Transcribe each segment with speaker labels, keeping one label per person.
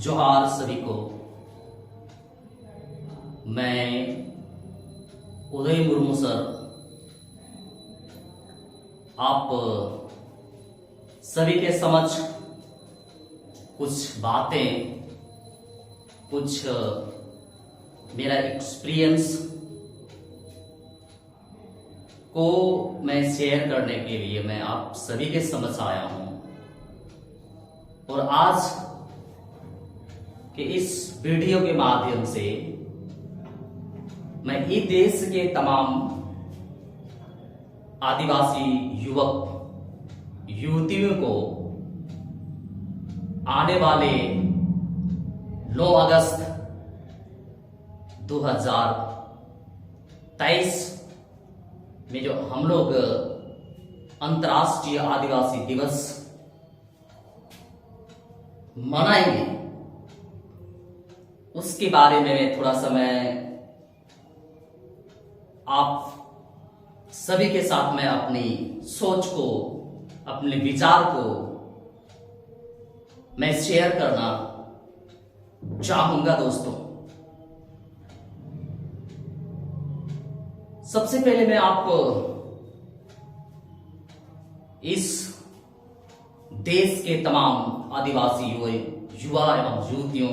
Speaker 1: जोहार सभी को। मैं उदय मुर्मू सर आप सभी के समक्ष कुछ बातें, कुछ मेरा एक्सपीरियंस को मैं शेयर करने के लिए मैं आप सभी के समक्ष आया हूं। और आज के इस वीडियो के माध्यम से मैं इस देश के तमाम आदिवासी युवक युवतियों को आने वाले 9 अगस्त 2023 में जो हम लोग अंतर्राष्ट्रीय आदिवासी दिवस मनाएंगे, उसके बारे में मैं थोड़ा समय आप सभी के साथ में अपनी सोच को, अपने विचार को मैं शेयर करना चाहूंगा। दोस्तों, सबसे पहले मैं आपको इस देश के तमाम आदिवासी युवा एवं युवतियों,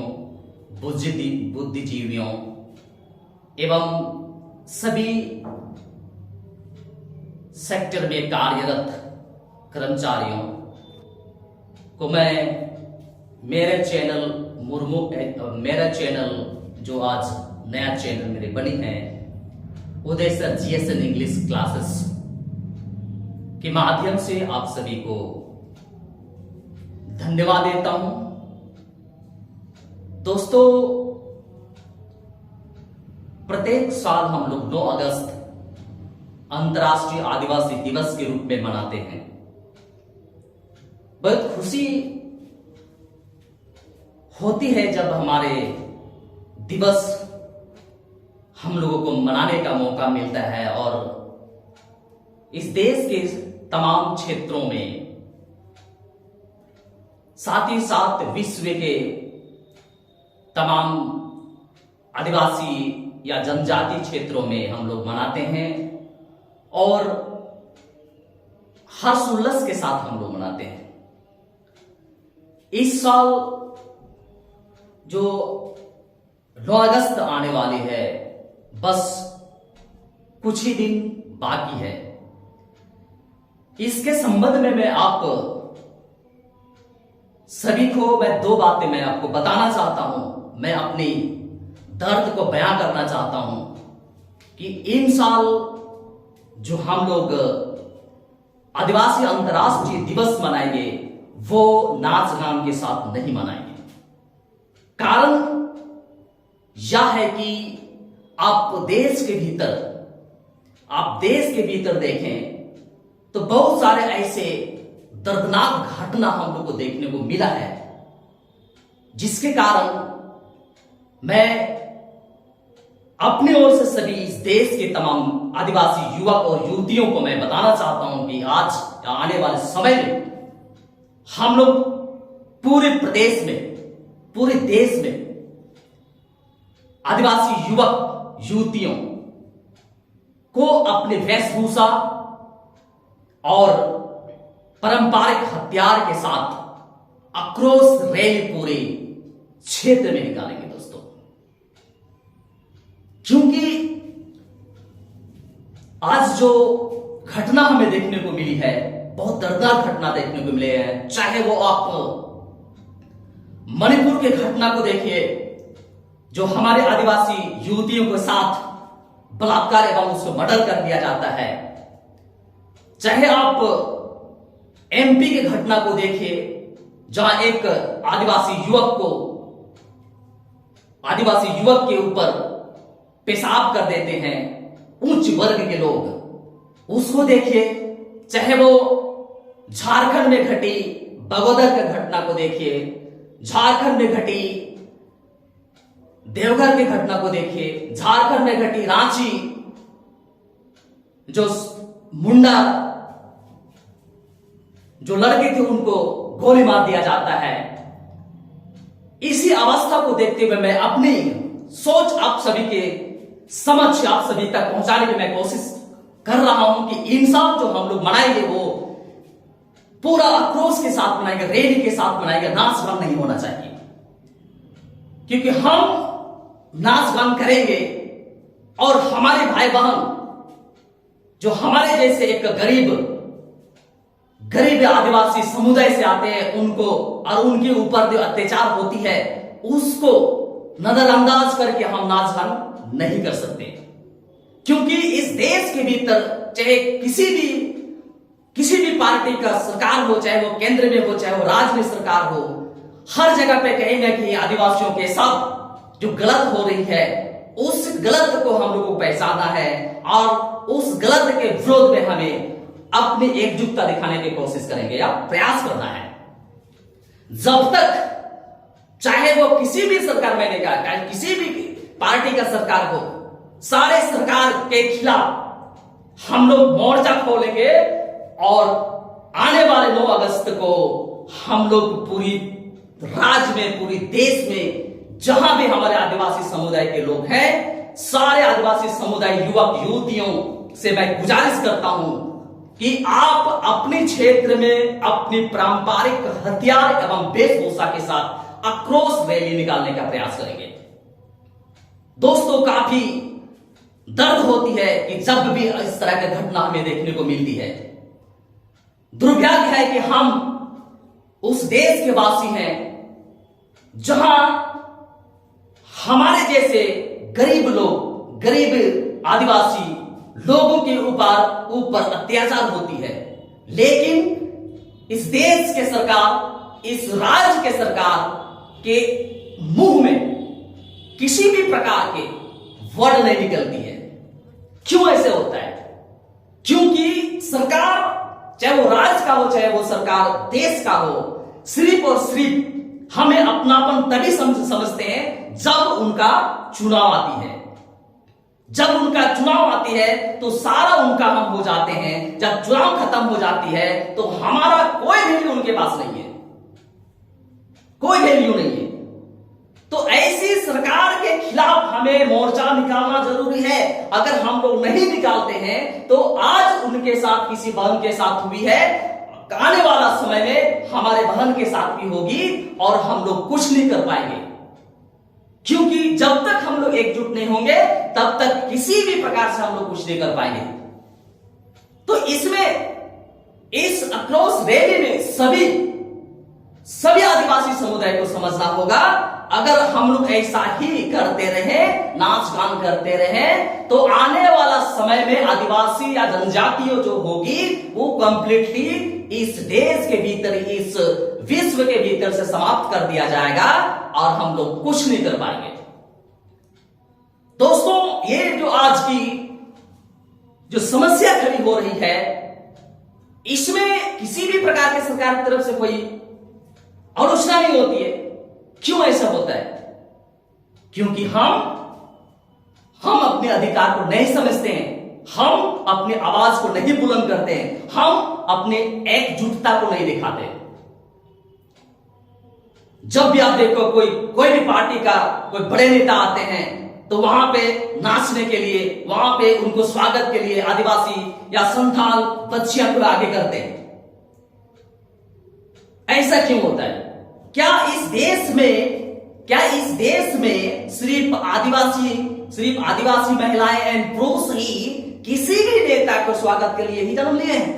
Speaker 1: बुद्धिजीवियों एवं सभी सेक्टर में कार्यरत कर्मचारियों को मैं मेरा चैनल जो आज नया चैनल मेरे बनी है, उदय सर GSN इंग्लिश क्लासेस के माध्यम से आप सभी को धन्यवाद देता हूं। दोस्तों, प्रत्येक साल हम लोग 9 अगस्त अंतर्राष्ट्रीय आदिवासी दिवस के रूप में मनाते हैं। बहुत खुशी होती है जब हमारे दिवस हम लोगों को मनाने का मौका मिलता है और इस देश के तमाम क्षेत्रों में, साथ ही साथ विश्व के तमाम आदिवासी या जनजाति क्षेत्रों में हम लोग मनाते हैं और हर्षोल्लास के साथ हम लोग मनाते हैं। इस साल जो 9 अगस्त आने वाली है, बस कुछ ही दिन बाकी है। इसके संबंध में मैं आप सभी को मैं 2 बातें मैं आपको बताना चाहता हूं। मैं अपनी दर्द को बयां करना चाहता हूं कि इन साल जो हम लोग आदिवासी अंतर्राष्ट्रीय दिवस मनाएंगे वो नाच गान के साथ नहीं मनाएंगे। कारण यह है कि आप देश के भीतर देखें तो बहुत सारे ऐसे दर्दनाक घटना हम लोग को देखने को मिला है, जिसके कारण मैं अपनी ओर से सभी इस देश के तमाम आदिवासी युवक और युवतियों को मैं बताना चाहता हूं कि आज आने वाले समय में हम लोग पूरे प्रदेश में, पूरे देश में आदिवासी युवक युवतियों को अपने वेशभूषा और पारंपरिक हथियार के साथ आक्रोश रैली पूरे क्षेत्र में निकालेंगे। दोस्तों, क्योंकि आज जो घटना हमें देखने को मिली है, बहुत दर्दनाक घटना देखने को मिले हैं। चाहे वो आप मणिपुर के घटना को देखिए, जो हमारे आदिवासी युवतियों के साथ बलात्कार एवं उसको मर्डर कर दिया जाता है, चाहे आप MP की घटना को देखिए, जहां एक आदिवासी युवक के ऊपर पेशाब कर देते हैं उच्च वर्ग के लोग, उसको देखिए। चाहे वो झारखंड में घटी बगोदर की घटना को देखिए, झारखंड में घटी देवघर की घटना को देखिए, झारखंड में घटी रांची जो मुंडा जो लड़के थे उनको गोली मार दिया जाता है। इसी अवस्था को देखते हुए मैं अपनी सोच आप सभी के समझ आप सभी तक पहुंचाने की मैं कोशिश कर रहा हूं कि इंसाफ जो हम लोग मनाएंगे वो पूरा आक्रोश के साथ मनाएंगे, रैली के साथ मनाएंगे, नाच गान नहीं होना चाहिए। क्योंकि हम नाच गान करेंगे और हमारे भाई बहन जो हमारे जैसे एक गरीब आदिवासी समुदाय से आते हैं उनको और उनके ऊपर जो अत्याचार होती है उसको नजरअंदाज करके हम नाच गान नहीं कर सकते। क्योंकि इस देश के भीतर चाहे किसी भी पार्टी का सरकार हो, चाहे वो केंद्र में हो, चाहे वो राज्य में सरकार हो, हर जगह पे कहेंगे कि आदिवासियों के साथ जो गलत हो रही है उस गलत को हम लोगों को पहचाना है और उस गलत के विरोध में हमें अपनी एकजुटता दिखाने की कोशिश करेंगे या प्रयास करना है। जब तक चाहे वो किसी भी सरकार में नहीं, किसी भी पार्टी का सरकार हो, सारे सरकार के खिलाफ हम लोग मोर्चा खोलेंगे और आने वाले 9 अगस्त को हम लोग पूरी राज्य में, पूरी देश में जहां भी हमारे आदिवासी समुदाय के लोग हैं, सारे आदिवासी समुदाय युवक युवतियों से मैं गुजारिश करता हूं कि आप अपने क्षेत्र में अपनी पारंपरिक हथियार एवं वेशभूषा के साथ आक्रोश रैली निकालने का प्रयास करेंगे। दोस्तों, काफी दर्द होती है कि जब भी इस तरह की घटना हमें देखने को मिलती है। दुर्भाग्य है कि हम उस देश के वासी हैं जहां हमारे जैसे गरीब लोग, गरीब आदिवासी लोगों के ऊपर अत्याचार होती है, लेकिन इस देश के सरकार, इस राज्य के सरकार के मुंह में किसी भी प्रकार के वर्ड नहीं निकलती है। क्यों ऐसे होता है? क्योंकि सरकार, चाहे वो राज्य का हो, चाहे वो सरकार देश का हो, सिर्फ और सिर्फ हमें अपनापन तभी समझते हैं जब उनका चुनाव आती है। जब उनका चुनाव आती है तो सारा उनका हम हो जाते हैं। जब चुनाव खत्म हो जाती है तो हमारा कोई वैल्यू उनके पास नहीं है, कोई वैल्यू नहीं है। तो ऐसी सरकार के खिलाफ हमें मोर्चा निकालना जरूरी है। अगर हम लोग नहीं निकालते हैं तो आज उनके साथ किसी बहन के साथ हुई है, आने वाला समय में हमारे बहन के साथ भी होगी और हम लोग कुछ नहीं कर पाएंगे। क्योंकि जब तक हम लोग एकजुट नहीं होंगे तब तक किसी भी प्रकार से हम लोग कुछ नहीं कर पाएंगे। तो इसमें, इस आक्रोश रैली में सभी आदिवासी समुदाय को समझना होगा। अगर हम लोग ऐसा ही करते रहे, नाच गान करते रहे, तो आने वाला समय में आदिवासी या जनजातीय जो होगी वो कंप्लीटली इस देश के भीतर, इस विश्व के भीतर से समाप्त कर दिया जाएगा और हम लोग कुछ नहीं कर पाएंगे। दोस्तों, ये जो आज की जो समस्या खड़ी हो रही है, इसमें किसी भी प्रकार की सरकार की तरफ से कोई आलोचना नहीं होती है। क्यों ऐसा होता है? क्योंकि हम अपने अधिकार को नहीं समझते हैं, हम अपनी आवाज को नहीं बुलंद करते हैं, हम अपने एकजुटता को नहीं दिखाते। जब भी आप देखो कोई भी पार्टी का कोई बड़े नेता आते हैं तो वहां पे नाचने के लिए, वहां पे उनको स्वागत के लिए आदिवासी या संथाल बच्चियां को आगे करते हैं। ऐसा क्यों होता है? क्या इस देश में सिर्फ आदिवासी महिलाएं एंड पुरुष ही किसी भी नेता को स्वागत के लिए ही जन्म लिए हैं?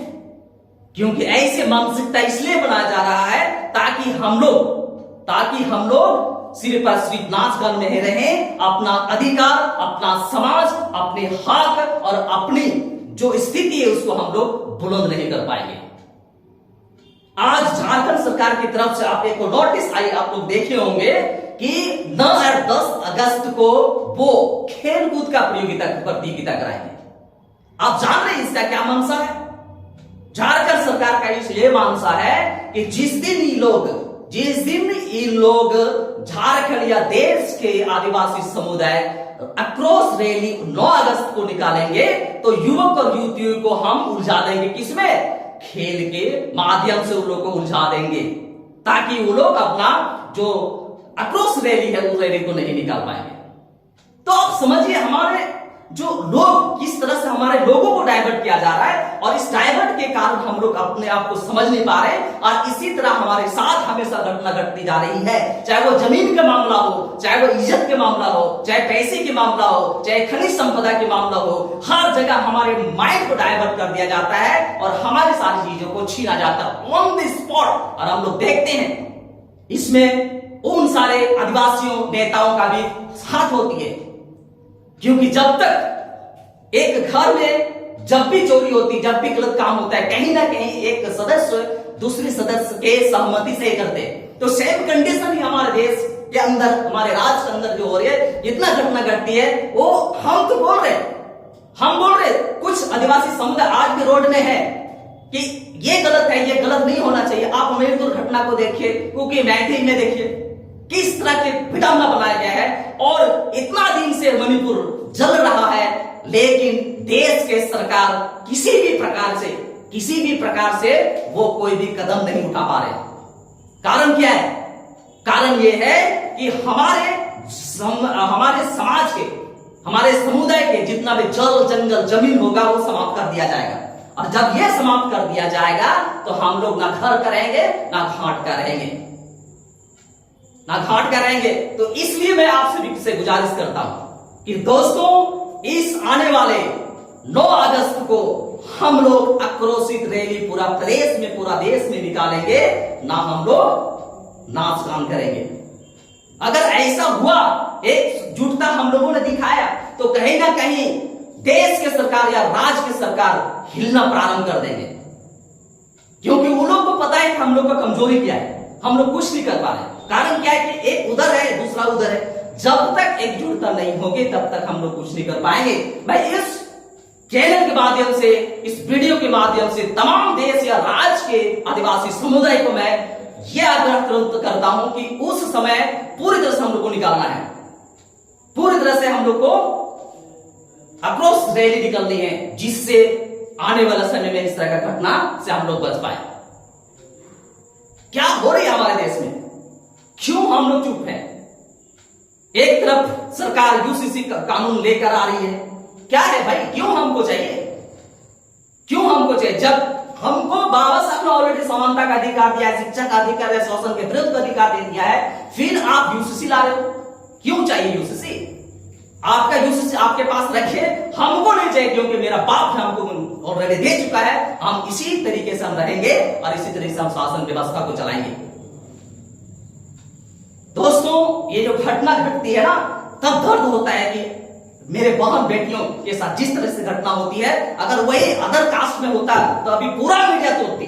Speaker 1: क्योंकि ऐसे मानसिकता इसलिए बनाया जा रहा है ताकि हम लोग सिर्फ नाच गान में ही रहें, अपना अधिकार, अपना समाज, अपने हक और अपनी जो स्थिति है उसको हम लोग बुलंद नहीं कर पाएंगे। आज झारखंड सरकार की तरफ से आप एक नोटिस आई, आप लोग देखे होंगे कि 9 और 10 अगस्त को वो खेलकूद का प्रतियोगिता कराएंगे। आप जान रहे हैं इसका क्या मंशा है? झारखंड सरकार का ये मंशा है कि जिस दिन ये लोग झारखंड या देश के आदिवासी समुदाय आक्रोश रैली 9 अगस्त को निकालेंगे तो युवक और युवतियों को हम उलझा देंगे। किसमें? खेल के माध्यम से उन लोगों को उलझा देंगे ताकि वो लोग अपना जो आक्रोश रैली है उस रैली को नहीं निकाल पाएंगे। तो आप समझिए हमारे जो लोग किस तरह से हमारे लोगों को डाइवर्ट किया जा रहा है, और इस डाइवर्ट के कारण हम लोग अपने आप को समझ नहीं पा रहे, और इसी तरह हमारे साथ हमेशा घटना घटती जा रही है। चाहे वो जमीन का मामला हो, चाहे वो इज्जत के मामला हो, चाहे पैसे के मामला हो, चाहे खनिज संपदा के मामला हो, हर जगह हमारे माइंड को डाइवर्ट कर दिया जाता है और हमारी सारी चीजों को छीना जाता है ऑन द स्पॉट। और हम लोग देखते हैं इसमें उन सारे आदिवासियों नेताओं का भी साथ होती है, क्योंकि जब तक एक घर में जब भी चोरी होती, जब भी गलत काम होता है, कहीं ना कहीं एक सदस्य दूसरे सदस्य के सहमति से करते हैं। तो सेम कंडीशन ही हमारे देश के अंदर, हमारे राज्य के अंदर जो हो रही है, जितना घटना घटती है वो हम तो बोल रहे कुछ आदिवासी समुदाय आज भी रोड में है कि ये गलत है, ये गलत नहीं होना चाहिए। आप हमीरपुर घटना को देखिए, क्योंकि मैथिली में देखिए किस तरह के विडंबना बनाया गया है, और इतना दिन से मणिपुर जल रहा है, लेकिन देश के सरकार किसी भी प्रकार से वो कोई भी कदम नहीं उठा पा रहे। कारण क्या है? कारण ये है कि हमारे समाज के, हमारे समुदाय के जितना भी जल जंगल जमीन होगा वो समाप्त कर दिया जाएगा, और जब ये समाप्त कर दिया जाएगा तो हम लोग ना घर करेंगे ना घाट करेंगे। तो इसलिए मैं आपसे से गुजारिश करता हूं कि दोस्तों, इस आने वाले 9 अगस्त को हम लोग आक्रोशित रैली पूरा प्रदेश में, पूरा देश में निकालेंगे, ना हम लोग नाच गान करेंगे। अगर ऐसा हुआ, एकजुटता हम लोगों ने दिखाया, तो कहीं ना कहीं देश के सरकार या राज्य के सरकार हिलना प्रारंभ कर देंगे, क्योंकि उन लोग को पता है कि हम लोग का कमजोरी क्या है, हम लोग कुछ नहीं कर पा रहे। कारण क्या है कि एक उधर है, दूसरा उधर है। जब तक एकजुटता नहीं होगी तब तक हम लोग कुछ नहीं कर पाएंगे। मैं इस चैनल के माध्यम से, इस वीडियो के माध्यम से तमाम देश या राज्य के आदिवासी समुदाय को मैं यह आग्रह करता हूं कि उस समय पूरी तरह से हम लोग को निकालना है, पूरी तरह से हम लोग को आक्रोश रैली निकलनी है, जिससे आने वाला समय में इस तरह का घटना से हम लोग बच पाए। क्या हो रही है हमारे देश में? क्यों हम लोग चुप हैं? एक तरफ सरकार यूसीसी कानून लेकर आ रही है, क्या है भाई? क्यों हमको चाहिए? जब हमको बाबा साहब ने ऑलरेडी समानता का अधिकार दिया है, शिक्षा का अधिकार है, शोषण के विरुद्ध का अधिकार दे दिया है, फिर आप यूसीसी ला रहे हो? क्यों चाहिए यूसीसी? आपका यूसीसी आपके पास रखे, हमको नहीं चाहिए, क्योंकि मेरा बाप हमको ऑलरेडी दे चुका है। हम इसी तरीके से हम रहेंगे और इसी तरीके से हम शासन व्यवस्था को चलाएंगे। दोस्तों, ये जो घटना घटती है ना, तब दर्द होता है कि मेरे बहन बेटियों के साथ जिस तरह से घटना होती है, अगर वही अदर कास्ट में होता तो अभी पूरा मीडिया तोड़ती।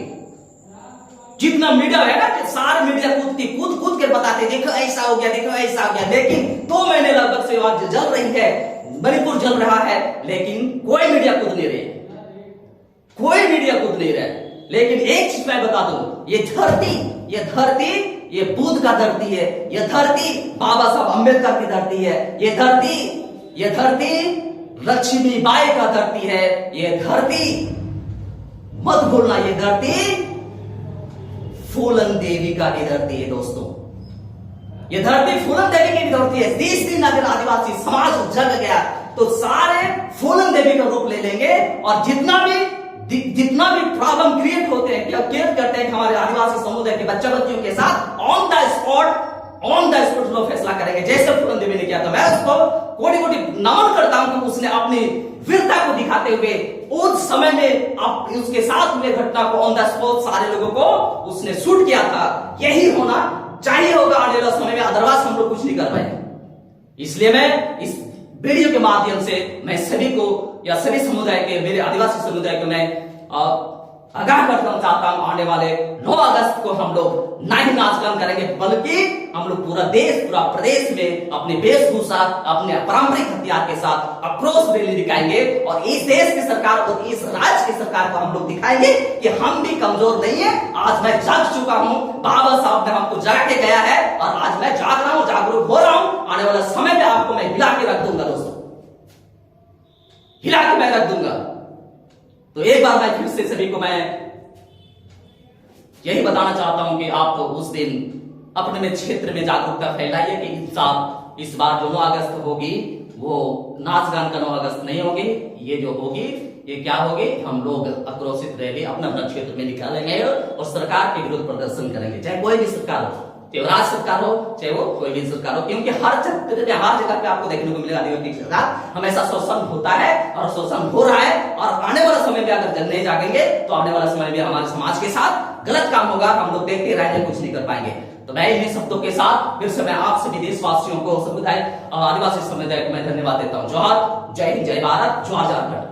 Speaker 1: जितना मीडिया है ना, कि सारे मीडिया कूद के बताते, देखो ऐसा हो गया। लेकिन 2 महीने लगभग से आज जल रही है, मणिपुर जल रहा है, लेकिन कोई मीडिया कूद नहीं रही। लेकिन एक चीज मैं बता दूं, ये धरती ये बुद्ध का धरती है, ये धरती बाबा साहब अम्बेडकर की धरती है, ये धरती लक्ष्मीबाई का धरती है, ये धरती मत भूलना, ये धरती फूलन देवी का भी धरती है। दोस्तों, ये धरती फूलन देवी की भी धरती है। 30 दिन अगर आदिवासी समाज जग गया तो सारे फूलन देवी का रूप ले लेंगे, और जितना भी प्रॉब्लम क्रिएट होते हैं, क्रिएट करते हैं हमारे आदिवासी समुदाय के बच्चों के साथ, ऑन द स्पॉट लोग फैसला करेंगे, जैसे फूलन देवी ने किया था। मैं उसको कोटि नमन करता हूं कि उसने अपनी वीरता को दिखाते हुए उस समय में उसके साथ हुए घटना को ऑन द स्पॉट सारे लोगों को उसने शूट किया था। यही होना चाहिए होगा आने वाले समय में, अदरवाइज हम लोग कुछ नहीं कर पाएंगे। इसलिए मैं इस वीडियो के माध्यम से मैं सभी को या सभी समुदाय के, मेरे आदिवासी समुदाय को मैं आगाह करना चाहता हूं, आने वाले 9 अगस्त को हम लोग ना ही नाच गान करेंगे, बल्कि हम लोग पूरा प्रदेश में अपनी वेशभूषा, अपने पारंपरिक हथियार के साथ आक्रोश रैली दिखाएंगे, और इस देश की सरकार और इस राज्य की सरकार को हम लोग दिखाएंगे कि हम भी कमजोर नहीं है। आज मैं जाग चुका हूं, बाबा साहब ने हमको जगा के गया है, और आज मैं जाग रहा हूं, जागरूक हो रहा हूं। आने वाला समय में आपको मैं हिला के रख दूंगा दोस्तों, हिला के मैं रख दूंगा। तो एक बार मैं फिर से सभी को मैं यही बताना चाहता हूं कि आप उस दिन अपने में क्षेत्र में जागरूकता फैलाइए कि इस बार जो 9 अगस्त होगी वो नाच गान का 9 अगस्त नहीं होगी, ये जो होगी ये क्या होगी, हम लोग आक्रोशित रह अपना अपना क्षेत्र में निकालेंगे और सरकार के विरुद्ध प्रदर्शन करेंगे, चाहे कोई भी सरकार हो, चाहे राज्य सरकार हो, चाहे वो कोई भी सरकार हो, क्योंकि हर जगह पे आपको देखने को मिलेगा आदिवासी के साथ हमेशा शोषण होता है और शोषण हो रहा है। और आने वाला समय में अगर नहीं जागेंगे तो आने वाला समय में हमारे समाज के साथ गलत काम होगा, हम लोग देखते रहेंगे, कुछ नहीं कर पाएंगे। तो मैं इन्हीं शब्दों के साथ फिर से मैं आप सभी देशवासियों को, समुदाय और आदिवासी समुदाय को मैं धन्यवाद देता हूँ। जोहार, जय हिंद, जय भारत, जोहार झारखंड।